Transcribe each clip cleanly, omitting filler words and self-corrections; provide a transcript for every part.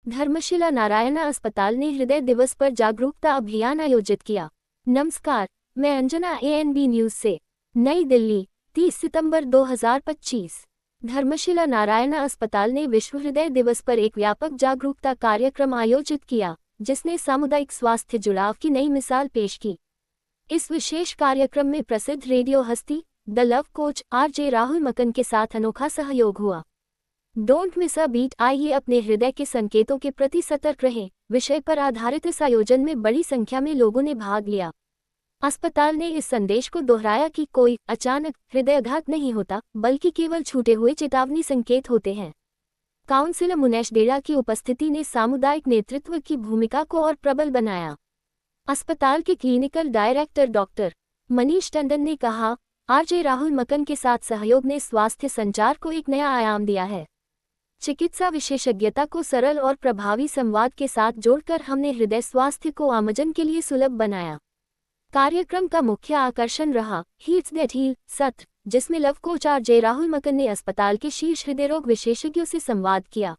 धर्मशिला नारायणा अस्पताल ने हृदय दिवस पर जागरूकता अभियान आयोजित किया। नमस्कार, मैं अंजना ANB न्यूज से। नई दिल्ली, 30 सितंबर 2025। धर्मशिला नारायणा अस्पताल ने विश्व हृदय दिवस पर एक व्यापक जागरूकता कार्यक्रम आयोजित किया, जिसने सामुदायिक स्वास्थ्य जुड़ाव की नई मिसाल पेश की। इस विशेष कार्यक्रम में प्रसिद्ध रेडियो हस्ती the love coach RJ Rahul Makkan के साथ अनोखा सहयोग हुआ। डोंट मिस अ बीट, आइए अपने हृदय के संकेतों के प्रति सतर्क रहें विषय पर आधारित इस आयोजन में बड़ी संख्या में लोगों ने भाग लिया। अस्पताल ने इस संदेश को दोहराया कि कोई अचानक हृदयाघात नहीं होता, बल्कि केवल छूटे हुए चेतावनी संकेत होते हैं। काउंसिलर मुनेश डेड़ा की उपस्थिति ने सामुदायिक नेतृत्व की भूमिका को और प्रबल बनाया। अस्पताल के clinical director doctor Manish Tandon ने कहा, RJ राहुल मक्कन के साथ सहयोग ने स्वास्थ्य संचार को एक नया आयाम दिया है। चिकित्सा विशेषज्ञता को सरल और प्रभावी संवाद के साथ जोड़कर हमने हृदय स्वास्थ्य को आमजन के लिए सुलभ बनाया। कार्यक्रम का मुख्य आकर्षण रहा हील्स दैट हील सत्र, जिसमें love coach RJ Rahul Makkan ने अस्पताल के शीर्ष हृदय रोग विशेषज्ञों से संवाद किया।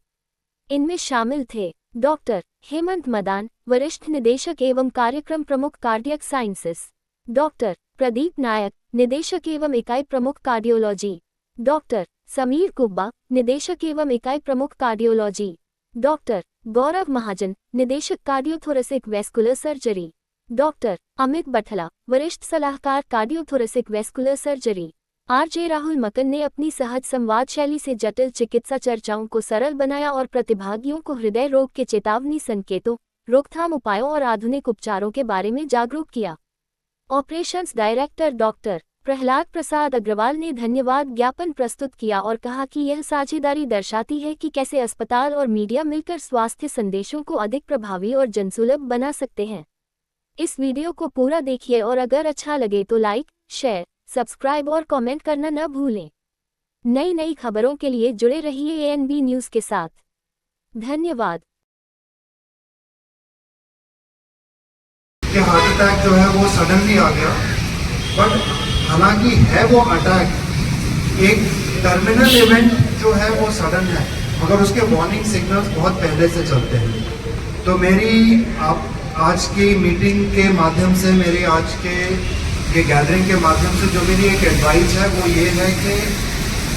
इनमें शामिल थे डॉक्टर हेमंत मदान, वरिष्ठ निदेशक एवं कार्यक्रम प्रमुख कार्डियक साइंसेस, डॉक्टर प्रदीप नायक, निदेशक एवं इकाई प्रमुख कार्डियोलॉजी, डॉक्टर समीर कुब्बा, निदेशक एवं इकाई प्रमुख कार्डियोलॉजी, डॉक्टर गौरव महाजन, निदेशक cardiothoracic vascular surgery, doctor Amit Bathla, वरिष्ठ सलाहकार cardiothoracic vascular surgery. RJ Rahul Makkan ने अपनी सहज संवाद शैली से जटिल चिकित्सा चर्चाओं को सरल बनाया और प्रतिभागियों को हृदय रोग के चेतावनी संकेतों, रोकथाम उपायों और आधुनिक उपचारों के बारे में जागरूक किया। ऑपरेशंस डायरेक्टर डॉक्टर प्रहलाद प्रसाद अग्रवाल ने धन्यवाद ज्ञापन प्रस्तुत किया और कहा कि यह साझेदारी दर्शाती है कि कैसे अस्पताल और मीडिया मिलकर स्वास्थ्य संदेशों को अधिक प्रभावी और जनसुलभ बना सकते हैं। इस वीडियो को पूरा देखिए और अगर अच्छा लगे तो लाइक, शेयर, सब्सक्राइब और कमेंट करना न भूलें। नई खबरों के लिए जुड़े रहिए ANB न्यूज के साथ। धन्यवाद। हार्ट अटैक जो है वो सडनली आ गया, बट हालांकि है वो अटैक एक टर्मिनल इवेंट जो है वो सडन है, मगर उसके वार्निंग सिग्नल्स बहुत पहले से चलते हैं। तो मेरी आप आज की मीटिंग के माध्यम से, मेरी आज के ये गैदरिंग के माध्यम से जो मेरी एक एडवाइस है वो ये है कि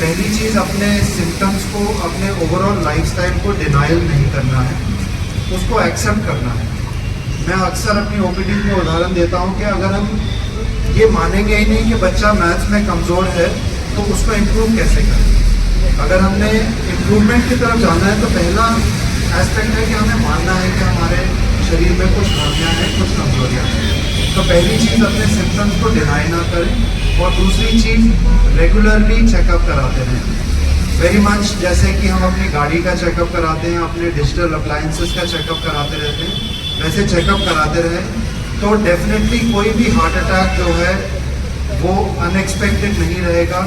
पहली चीज़ अपने सिम्टम्स को, अपने ओवरऑल लाइफस्टाइल को डिनाइल नहीं करना है, उसको एक्सेप्ट करना है। मैं अक्सर अपनी OPD में उदाहरण देता हूँ कि अगर हम ये मानेंगे ही नहीं कि बच्चा मैथ्स में कमज़ोर है तो उसको इम्प्रूव कैसे करें। अगर हमने इम्प्रूवमेंट की तरफ जाना है तो पहला एस्पेक्ट है कि हमें मानना है कि हमारे शरीर में कुछ खामियाँ हैं, कुछ कमजोरियाँ हैं। तो पहली चीज़ अपने सिम्टम्स को डिनाई ना करें और दूसरी चीज़ रेगुलरली चेकअप कराते रहें। वेरी मच जैसे कि हम अपनी गाड़ी का चेकअप कराते हैं, अपने डिजिटल अप्लायंसेस का चेकअप कराते रहते हैं, वैसे चेकअप कराते रहें तो डेफिनेटली कोई भी हार्ट अटैक जो है वो अनएक्सपेक्टेड नहीं रहेगा।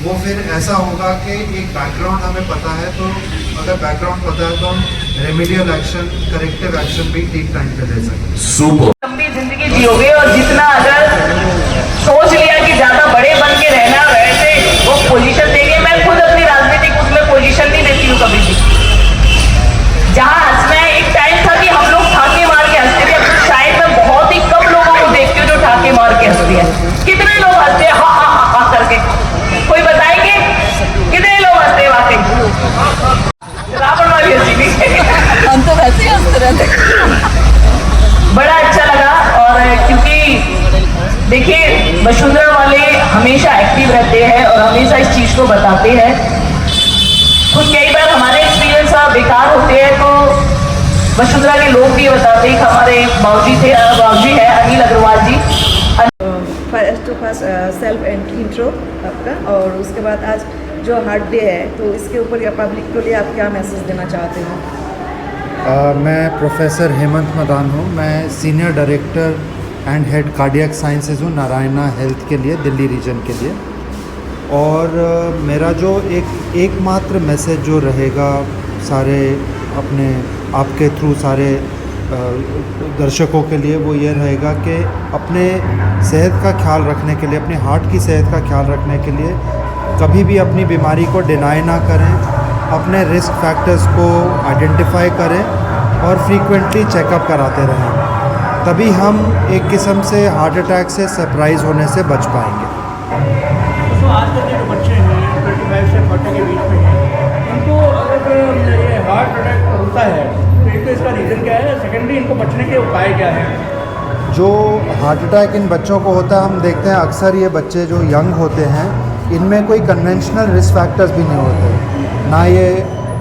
वो फिर ऐसा होगा कि एक बैकग्राउंड हमें पता है, तो अगर बैकग्राउंड पता है तो हम रेमेडियल एक्शन, करेक्टिव एक्शन भी ठीक टाइम पे ले सकते हैं। लंबी जिंदगी जियोगे और जितना अगर सोच लिया कि ज्यादा बड़े बन के रहना, वैसे वो पोजीशन देंगे। मैं खुद अपनी राजनीतिक उसमें पोजीशन नहीं देती हूँ कभी भी। जहाँ हंसना है, एक टाइम था कि हम लोग ठाके मार के हंसते थे, अब शायद मैं बहुत ही कम लोगों को देखती हूँ जो ठाके मार के हंसते हैं। कितने लोग हंसते हैं हा करके? कोई बताएंगे कितने लोग हंसते हैं वाकई? रावण वाली हंसी नहीं, हम तो वैसे ही हंसते रहते। बड़ा अच्छा लगा। और क्योंकि देखिए वसुंधरा वाले हमेशा एक्टिव रहते हैं और हमेशा इस चीज को बताते हैं। कुछ कई बार हमारे एक्सपीरियंस बेकार होते हैं तो वसुंधरा के लोग भी बताते हैं। हमारे बाबूजी है अनिल अग्रवाल जी। फर्स्ट सेल्फ इंट्रो आपका, और उसके बाद आज जो हार्ट डे है तो इसके ऊपर या पब्लिक के लिए आप क्या मैसेज देना चाहते हो? मैं प्रोफेसर हेमंत मदान हूँ। मैं senior director and head cardiac sciences हूँ नारायणा हेल्थ के लिए, दिल्ली रीजन के लिए। और मेरा जो एकमात्र मैसेज जो रहेगा सारे अपने आपके थ्रू सारे दर्शकों के लिए, वो ये रहेगा कि अपने सेहत का ख्याल रखने के लिए, अपने हार्ट की सेहत का ख्याल रखने के लिए कभी भी अपनी बीमारी को डिनाई ना करें अपने रिस्क फैक्टर्स को आइडेंटिफाई करें और फ्रीक्वेंटली चेकअप कराते रहें, तभी हम एक किस्म से हार्ट अटैक से सरप्राइज़ होने से बच पाएंगे। तो आजकल के जो बच्चे हैं 25 से 40 के बीच में हैं, उनको अगर ये हार्ट अटैक होता है तो एक तो इसका रीज़न क्या है, सेकेंडली इनको बचने के उपाय क्या हैं? जो हार्ट अटैक इन बच्चों को होता है, हम देखते हैं अक्सर ये बच्चे जो यंग होते हैं इनमें कोई कन्वेंशनल रिस्क फैक्टर्स भी नहीं होते, ना ये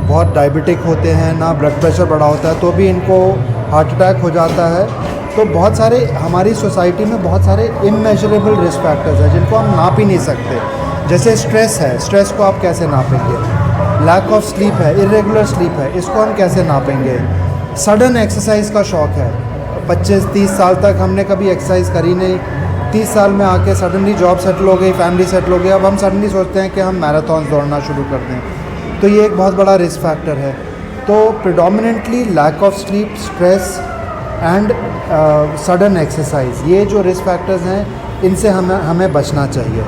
बहुत डायबिटिक होते हैं, ना ब्लड प्रेशर बढ़ा होता है, तो भी इनको हार्ट अटैक हो जाता है। तो बहुत सारे हमारी सोसाइटी में बहुत सारे इमेजरेबल रिस्क फैक्टर्स हैं जिनको हम नाप ही नहीं सकते। जैसे स्ट्रेस है, स्ट्रेस को आप कैसे नापेंगे? लैक ऑफ स्लीप है, इरेगुलर स्लीप है, इसको हम कैसे नापेंगे? सडन एक्सरसाइज का शौक़ है, 25-30 साल तक हमने कभी एक्सरसाइज करी नहीं, 30 साल में आके सडनली जॉब सेटल हो गई, फैमिली सेटल हो गई, अब हम सडनली सोचते हैं कि हम मैराथन दौड़ना शुरू कर दें, तो ये एक बहुत बड़ा रिस्क फैक्टर है। तो predominantly lack of sleep, stress and sudden exercise, ये जो रिस्क फैक्टर्स हैं इनसे हमें बचना चाहिए।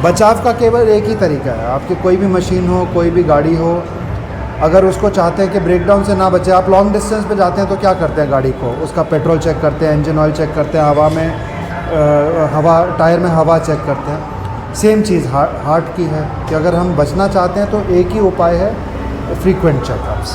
बचाव का केवल एक ही तरीका है, आपकी कोई भी मशीन हो, कोई भी गाड़ी हो, अगर उसको चाहते हैं कि ब्रेकडाउन से ना बचे, आप लॉन्ग डिस्टेंस पे जाते हैं तो क्या करते हैं? गाड़ी को उसका पेट्रोल चेक करते हैं, इंजन ऑयल चेक करते हैं, हवा टायर में हवा चेक करते हैं। सेम चीज़ हार्ट की है कि अगर हम बचना चाहते हैं तो एक ही उपाय है, फ्रीक्वेंट चेकअप्स।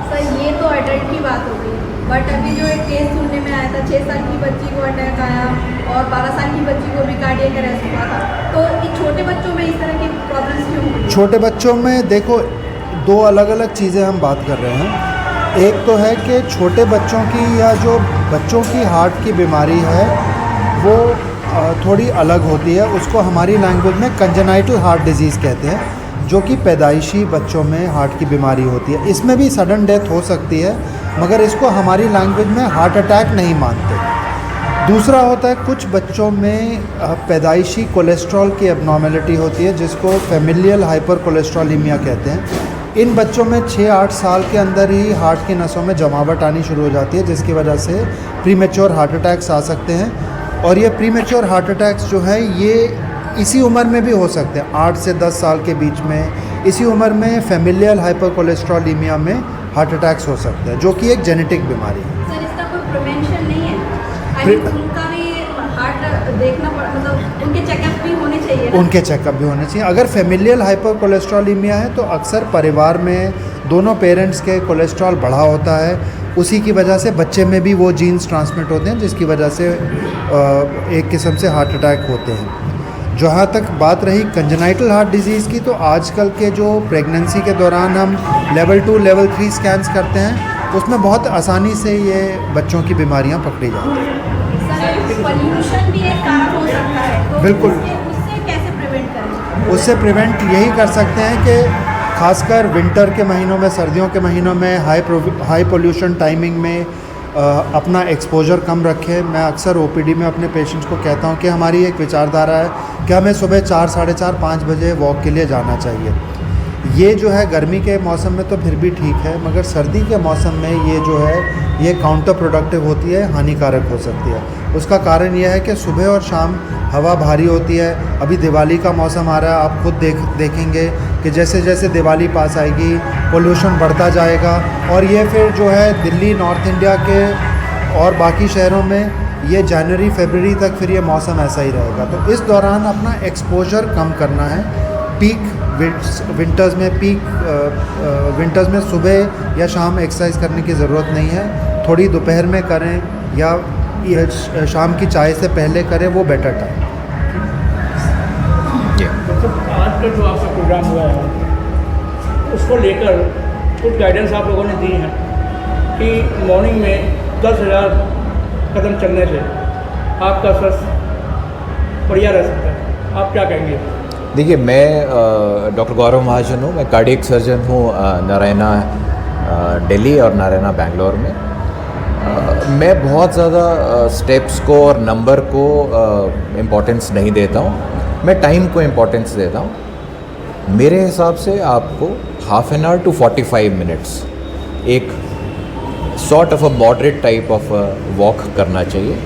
सर ये तो अडल्ट की बात हो गई, बट अभी जो एक केस सुनने में आया था, 6 साल की बच्ची को अटैक आया और 12 साल की बच्ची को भी कार्डियक अरेस्ट हुआ था, तो ये छोटे बच्चों में इस तरह की प्रॉब्लम्स क्यों हुई? छोटे बच्चों में देखो, दो अलग अलग चीज़ें हम बात कर रहे हैं। एक तो है कि छोटे बच्चों की या जो बच्चों की हार्ट की बीमारी है वो थोड़ी अलग होती है, उसको हमारी लैंग्वेज में कंजेनाइटल हार्ट डिजीज़ कहते हैं, जो कि पैदाइशी बच्चों में हार्ट की बीमारी होती है। इसमें भी सडन डेथ हो सकती है, मगर इसको हमारी लैंग्वेज में हार्ट अटैक नहीं मानते। दूसरा होता है कुछ बच्चों में पैदाइशी कोलेस्ट्रॉल की एबनॉर्मेलिटी होती है, जिसको फेमिलियल हाइपर कोलेस्ट्रॉलीमिया कहते हैं। इन बच्चों में 6-8 साल के अंदर ही हार्ट की नसों में जमावट आनी शुरू हो जाती है, जिसकी वजह से प्रीमेच्योर हार्ट अटैक्स आ सकते हैं। और ये प्रीमेच्योर हार्ट अटैक्स जो है ये इसी उम्र में भी हो सकते हैं, 8 से 10 साल के बीच में। इसी उम्र में फेमिलियल हाइपर कोलेस्ट्रॉलीमिया में हार्ट अटैक्स हो सकते हैं, जो कि एक जेनेटिक बीमारी है। सर इसका कोई प्रिवेंशन नहीं है? आई मीन उनका भी हार्ट देखना मतलब उनके चेकअप भी होने चाहिए ना? उनके चेकअप भी होने चाहिए। अगर फेमिलियल हाइपर कोलेस्ट्रॉलीमिया है तो अक्सर परिवार में दोनों पेरेंट्स के कोलेस्ट्रॉल बढ़ा होता है, उसी की वजह से बच्चे में भी वो जीन्स ट्रांसमिट होते हैं, जिसकी वजह से एक किस्म से हार्ट अटैक होते हैं। जहाँ तक बात रही कंजेनाइटल हार्ट डिजीज़ की, तो आजकल के जो प्रेगनेंसी के दौरान हम लेवल 2 लेवल 3 स्कैन्स करते हैं, उसमें बहुत आसानी से ये बच्चों की बीमारियाँ पकड़ी जाती हैं। सर पोल्यूशन भी एक कारण हो सकता है, तो बिल्कुल। उससे कैसे प्रिवेंट करें? उससे प्रिवेंट यही कर सकते हैं कि खासकर विंटर के महीनों में, सर्दियों के महीनों में हाई पोल्यूशन टाइमिंग में अपना एक्सपोजर कम रखें। मैं अक्सर ओपीडी में अपने पेशेंट्स को कहता हूं कि हमारी एक विचारधारा है कि हमें सुबह 4, साढ़े 4, 5 बजे वॉक के लिए जाना चाहिए। ये जो है गर्मी के मौसम में तो फिर भी ठीक है, मगर सर्दी के मौसम में ये जो है ये काउंटर प्रोडक्टिव होती है, हानिकारक हो सकती है। उसका कारण यह है कि सुबह और शाम हवा भारी होती है। अभी दिवाली का मौसम आ रहा है, आप खुद देखेंगे कि जैसे जैसे दिवाली पास आएगी पोल्यूशन बढ़ता जाएगा, और ये फिर जो है दिल्ली, नॉर्थ इंडिया के और बाकी शहरों में ये जनवरी फरवरी तक फिर ये मौसम ऐसा ही रहेगा। तो इस दौरान अपना एक्सपोजर कम करना है। पीक विंटर्स में सुबह या शाम एक्सरसाइज करने की ज़रूरत नहीं है, थोड़ी दोपहर में करें या शाम की चाय से पहले करें, वो बेटर टाइम। आज का जो आपका प्रोग्राम हुआ है उसको लेकर कुछ गाइडेंस आप लोगों ने दी है कि मॉर्निंग में 10,000 कदम चलने से आपका स्वास्थ्य बढ़िया रह सकता है, आप क्या कहेंगे? देखिए, मैं डॉक्टर गौरव महाजन हूँ, मैं कार्डियक सर्जन हूँ नारायणा दिल्ली और नारायणा बेंगलोर में। मैं बहुत ज़्यादा स्टेप्स को और नंबर को इम्पोर्टेंस नहीं देता हूँ, मैं टाइम को इम्पोर्टेंस देता हूँ। मेरे हिसाब से आपको half an hour to 45 minutes एक sort of a moderate type of walk करना चाहिए।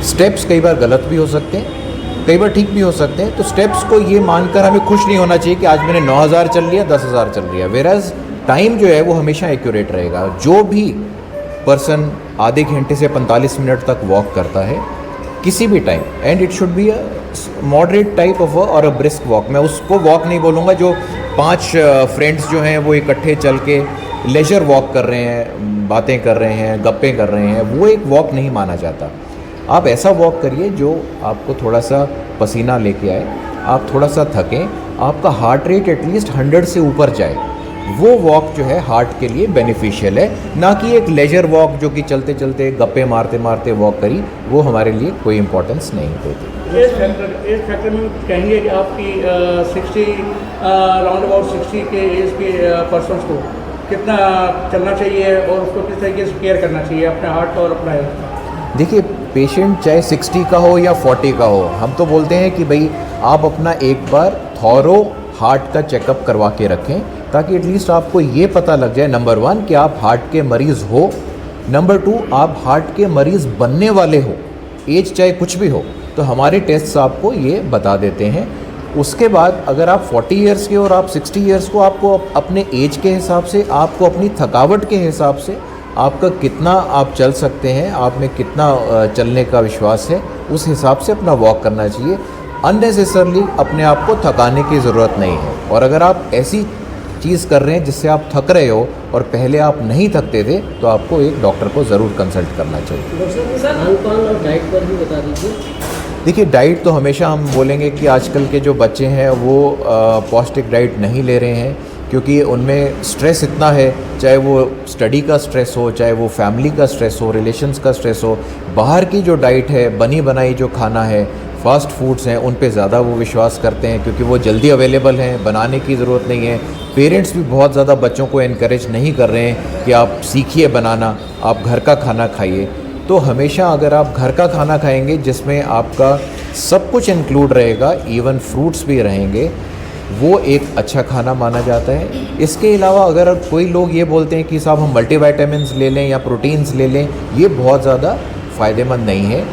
स्टेप्स कई बार गलत भी हो सकते हैं, कई बार ठीक भी हो सकते हैं। तो स्टेप्स को ये मानकर हमें खुश नहीं होना चाहिए कि आज मैंने 9000 चल लिया, 10,000 चल लिया। वेराज टाइम जो है वो हमेशा एक्यूरेट रहेगा। जो भी पर्सन आधे घंटे से 45 मिनट तक वॉक करता है किसी भी time, and it should be a moderate type of और अ ब्रिस्क वॉक। मैं उसको वॉक नहीं बोलूँगा जो 5 फ्रेंड्स जो हैं वो इकट्ठे चल के लेजर वॉक कर रहे हैं, बातें कर रहे हैं, गप्पें कर रहे हैं, वो एक वॉक नहीं माना जाता। आप ऐसा वॉक करिए जो आपको थोड़ा सा पसीना लेके आए, आप थोड़ा सा थकें, आपका हार्ट रेट एटलीस्ट 100 से ऊपर जाए, वो वॉक जो है हार्ट के लिए बेनिफिशियल है। ना कि एक लेजर वॉक जो कि चलते चलते गप्पे मारते मारते वॉक करी, वो हमारे लिए कोई इम्पोर्टेंस नहीं देती। एज फैक्टर में कहेंगे कि आपकी 60 राउंड अबाउट 60 के एज के पर्सनस को कितना चलना चाहिए और उसको किस तरीके से केयर करना चाहिए अपने हार्ट और अपना हेल्थ का? देखिए, पेशेंट चाहे 60 का हो या 40 का हो, हम तो बोलते हैं कि भाई आप अपना एक बार थॉरो हार्ट का चेकअप करवा के रखें, ताकि एटलीस्ट आपको ये पता लग जाए नंबर 1 कि आप हार्ट के मरीज़ हो, नंबर 2 आप हार्ट के मरीज़ बनने वाले हो। एज चाहे कुछ भी हो, तो हमारे टेस्ट्स आपको ये बता देते हैं। उसके बाद अगर आप 40 इयर्स के और आप 60 इयर्स को, आपको अपने एज के हिसाब से, आपको अपनी थकावट के हिसाब से, आपका कितना आप चल सकते हैं, आप में कितना चलने का विश्वास है, उस हिसाब से अपना वॉक करना चाहिए। अननेसेसरली अपने आप को थकाने की ज़रूरत नहीं है। और अगर आप ऐसी चीज़ कर रहे हैं जिससे आप थक रहे हो और पहले आप नहीं थकते थे, तो आपको एक डॉक्टर को ज़रूर कंसल्ट करना चाहिए। खान-पान और डाइट पर भी बता दीजिए। देखिए, डाइट तो हमेशा हम बोलेंगे कि आजकल के जो बच्चे हैं वो पौष्टिक डाइट नहीं ले रहे हैं, क्योंकि उनमें स्ट्रेस इतना है, चाहे वो स्टडी का स्ट्रेस हो, चाहे वो फैमिली का स्ट्रेस हो, रिलेशंस का स्ट्रेस हो। बाहर की जो डाइट है, बनी बनाई जो खाना है, फास्ट फूड्स हैं, उन पे ज़्यादा वो विश्वास करते हैं, क्योंकि वो जल्दी अवेलेबल हैं, बनाने की ज़रूरत नहीं है। पेरेंट्स भी बहुत ज़्यादा बच्चों को एनकरेज नहीं कर रहे हैं कि आप सीखिए बनाना, आप घर का खाना खाइए। तो हमेशा अगर आप घर का खाना खाएंगे जिसमें आपका सब कुछ इंक्लूड रहेगा, इवन फ्रूट्स भी रहेंगे, वो एक अच्छा खाना माना जाता है। इसके अलावा अगर कोई लोग ये बोलते हैं कि साहब हम मल्टीविटामिन्स ले लें या प्रोटीन्स ले लें, ये बहुत ज़्यादा फ़ायदेमंद नहीं है।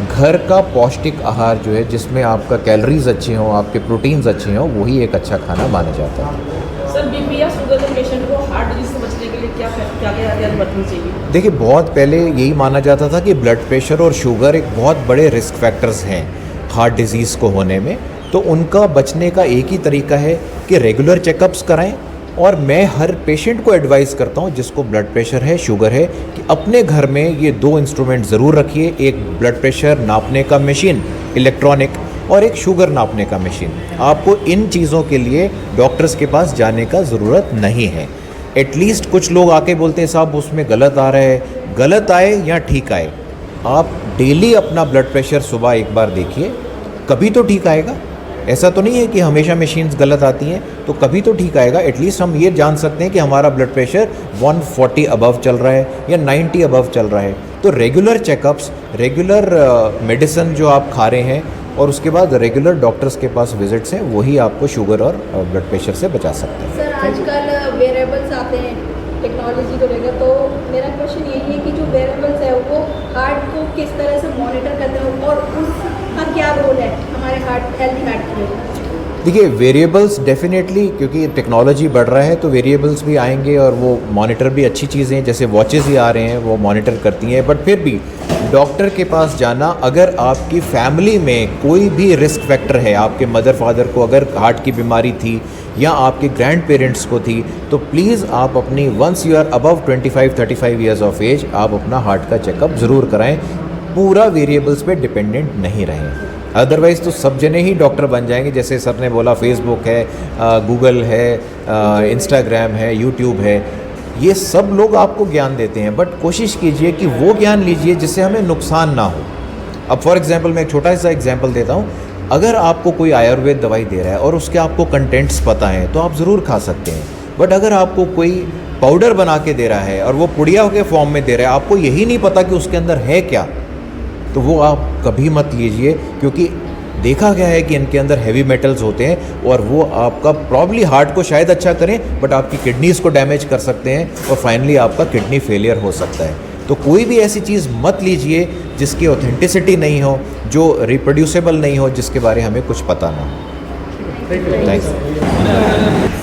घर का पौष्टिक आहार जो है, जिसमें आपका कैलोरीज अच्छे हों, आपके प्रोटीन्स अच्छे हों, वही एक अच्छा खाना माना जाता है। सर, बीपी या शुगर के पेशेंट को हार्ट डिजीज से बचने के लिए क्या एहतियात बरतनी चाहिए? देखिए, बहुत पहले यही माना जाता था कि ब्लड प्रेशर और शुगर एक बहुत बड़े रिस्क फैक्टर्स हैं हार्ट डिजीज़ को होने में। तो उनका बचने का एक ही तरीका है कि रेगुलर चेकअप्स कराएं। और मैं हर पेशेंट को एडवाइस करता हूं जिसको ब्लड प्रेशर है, शुगर है, कि अपने घर में ये 2 इंस्ट्रूमेंट ज़रूर रखिए, एक ब्लड प्रेशर नापने का मशीन इलेक्ट्रॉनिक और एक शुगर नापने का मशीन। आपको इन चीज़ों के लिए डॉक्टर्स के पास जाने का ज़रूरत नहीं है। एटलीस्ट कुछ लोग आके बोलते हैं साहब उसमें गलत आ रहा है, गलत आए या ठीक आए, आप डेली अपना ब्लड प्रेशर सुबह एक बार देखिए, कभी तो ठीक आएगा। ऐसा तो नहीं है कि हमेशा मशीन्स गलत आती हैं, तो कभी तो ठीक आएगा। एटलीस्ट हम ये जान सकते हैं कि हमारा ब्लड प्रेशर 140 अबव चल रहा है या 90 अबव चल रहा है। तो रेगुलर चेकअप्स, रेगुलर मेडिसिन जो आप खा रहे हैं और उसके बाद रेगुलर डॉक्टर्स के पास विजिट्स हैं, वही आपको शुगर और ब्लड प्रेशर से बचा सकते हैं। सर, आजकल वेरेबल्स आते हैं टेक्नोलॉजी को लेकर, तो मेरा क्वेश्चन यही है कि जो वेरेबल्स है वो हार्ट को किस तरह से मॉनिटर करते हैं और उसका क्या रोल है हमारे हार्ट, हेल्थी हार्ट के लिए? देखिए, वेरिएबल्स डेफिनेटली, क्योंकि टेक्नोलॉजी बढ़ रहा है तो वेरिएबल्स भी आएंगे और वो मॉनिटर भी अच्छी चीज़ें हैं, जैसे वॉचेस ही आ रहे हैं वो मॉनिटर करती हैं। बट फिर भी डॉक्टर के पास जाना, अगर आपकी फैमिली में कोई भी रिस्क फैक्टर है, आपके मदर फादर को अगर हार्ट की बीमारी थी या आपके ग्रैंड पेरेंट्स को थी, तो प्लीज़ आप अपनी once you are above 25-35 years of age, आप अपना हार्ट का चेकअप ज़रूर कराएं। पूरा वेरिएबल्स पे डिपेंडेंट नहीं रहें, अदरवाइज़ तो सब जने ही डॉक्टर बन जाएंगे। जैसे सर ने बोला, फेसबुक है, गूगल है, इंस्टाग्राम है, यूट्यूब है, ये सब लोग आपको ज्ञान देते हैं, बट कोशिश कीजिए कि वो ज्ञान लीजिए जिससे हमें नुकसान ना हो। अब फॉर एग्जांपल मैं एक छोटा सा एग्जांपल देता हूँ। अगर आपको कोई आयुर्वेद दवाई दे रहा है और उसके आपको कंटेंट्स पता हैं तो आप ज़रूर खा सकते हैं, बट अगर आपको कोई पाउडर बना के दे रहा है और वो पुड़िया के फॉर्म में दे रहा है, आपको यही नहीं पता कि उसके अंदर है क्या, तो वो आप कभी मत लीजिए, क्योंकि देखा गया है कि इनके अंदर हैवी मेटल्स होते हैं और वो आपका प्रॉब्ली हार्ट को शायद अच्छा करें बट आपकी किडनीज़ को डैमेज कर सकते हैं और फाइनली आपका किडनी फेलियर हो सकता है। तो कोई भी ऐसी चीज़ मत लीजिए जिसकी ऑथेंटिसिटी नहीं हो, जो रिप्रोड्यूसेबल नहीं हो, जिसके बारे हमें कुछ पता ना हो। थैंक्स।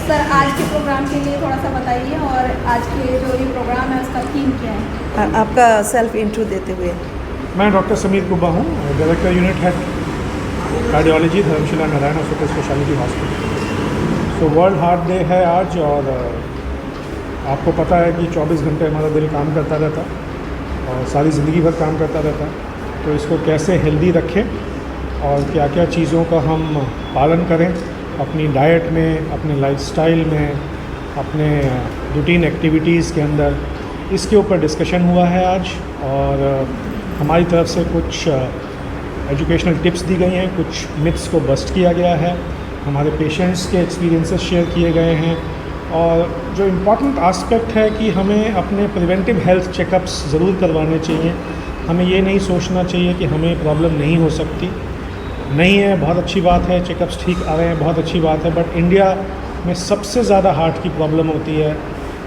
सर आज के प्रोग्राम के लिए थोड़ा सा बताइए, और आज के जो ये प्रोग्राम है उसका थीम क्या है? आपका सेल्फ इंट्रो देते हुए। मैं डॉक्टर समीर कुब्बा हूँ, director unit head cardiology Dharamshila Narayana super speciality hospital. तो वर्ल्ड हार्ट डे है आज, और आपको पता है कि 24 घंटे हमारा दिल काम करता रहता और सारी ज़िंदगी भर काम करता रहता है। तो इसको कैसे हेल्दी रखें और क्या क्या चीज़ों का हम पालन करें अपनी डाइट में, अपने लाइफस्टाइल में, अपने रूटीन एक्टिविटीज़ के अंदर, इसके ऊपर डिस्कशन हुआ है आज। और हमारी तरफ से कुछ एजुकेशनल टिप्स दी गई हैं, कुछ मिथ्स को बस्ट किया गया है, हमारे पेशेंट्स के एक्सपीरियंसेस शेयर किए गए हैं। और जो इम्पॉर्टेंट आस्पेक्ट है कि हमें अपने प्रिवेंटिव हेल्थ चेकअप्स ज़रूर करवाने चाहिए। हमें ये नहीं सोचना चाहिए कि हमें प्रॉब्लम नहीं हो सकती, नहीं है, बहुत अच्छी बात है, चेकअप्स ठीक आ रहे हैं, बहुत अच्छी बात है। बट इंडिया में सबसे ज़्यादा हार्ट की प्रॉब्लम होती है।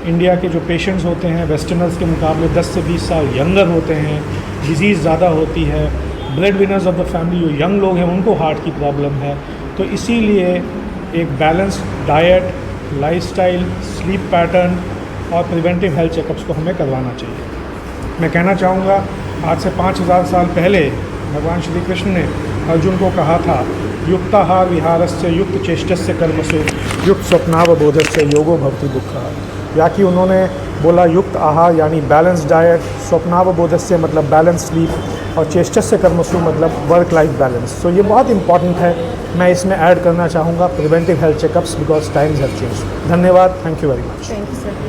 इंडिया के जो पेशेंट्स होते हैं वेस्टर्नर्स के मुकाबले 10 से 20 साल यंगर होते हैं, डिजीज़ ज़्यादा होती है। Bread winners of the family जो यंग लोग हैं उनको हार्ट की प्रॉब्लम है। तो इसीलिए एक balanced diet, lifestyle, sleep pattern और प्रिवेंटिव हेल्थ चेकअप्स को हमें करवाना चाहिए। मैं कहना चाहूँगा, आज से 5000 साल पहले भगवान श्री कृष्ण ने अर्जुन को कहा था, युक्ताहार विहारस्य युक्त चेष्टस्य कर्मसु युक्त स्वप्नावबोधस्य योगो भवति दुःखः। या कि उन्होंने बोला युक्त आहार यानी बैलेंस डाइट, स्वप्नावबोधस्य मतलब बैलेंस स्लीप, और चेष्टस्य कर्मसु मतलब वर्क लाइफ बैलेंस। तो ये बहुत इंपॉर्टेंट है। मैं इसमें ऐड करना चाहूँगा preventive health checkups because times have changed. धन्यवाद, thank you very much. Thank you sir.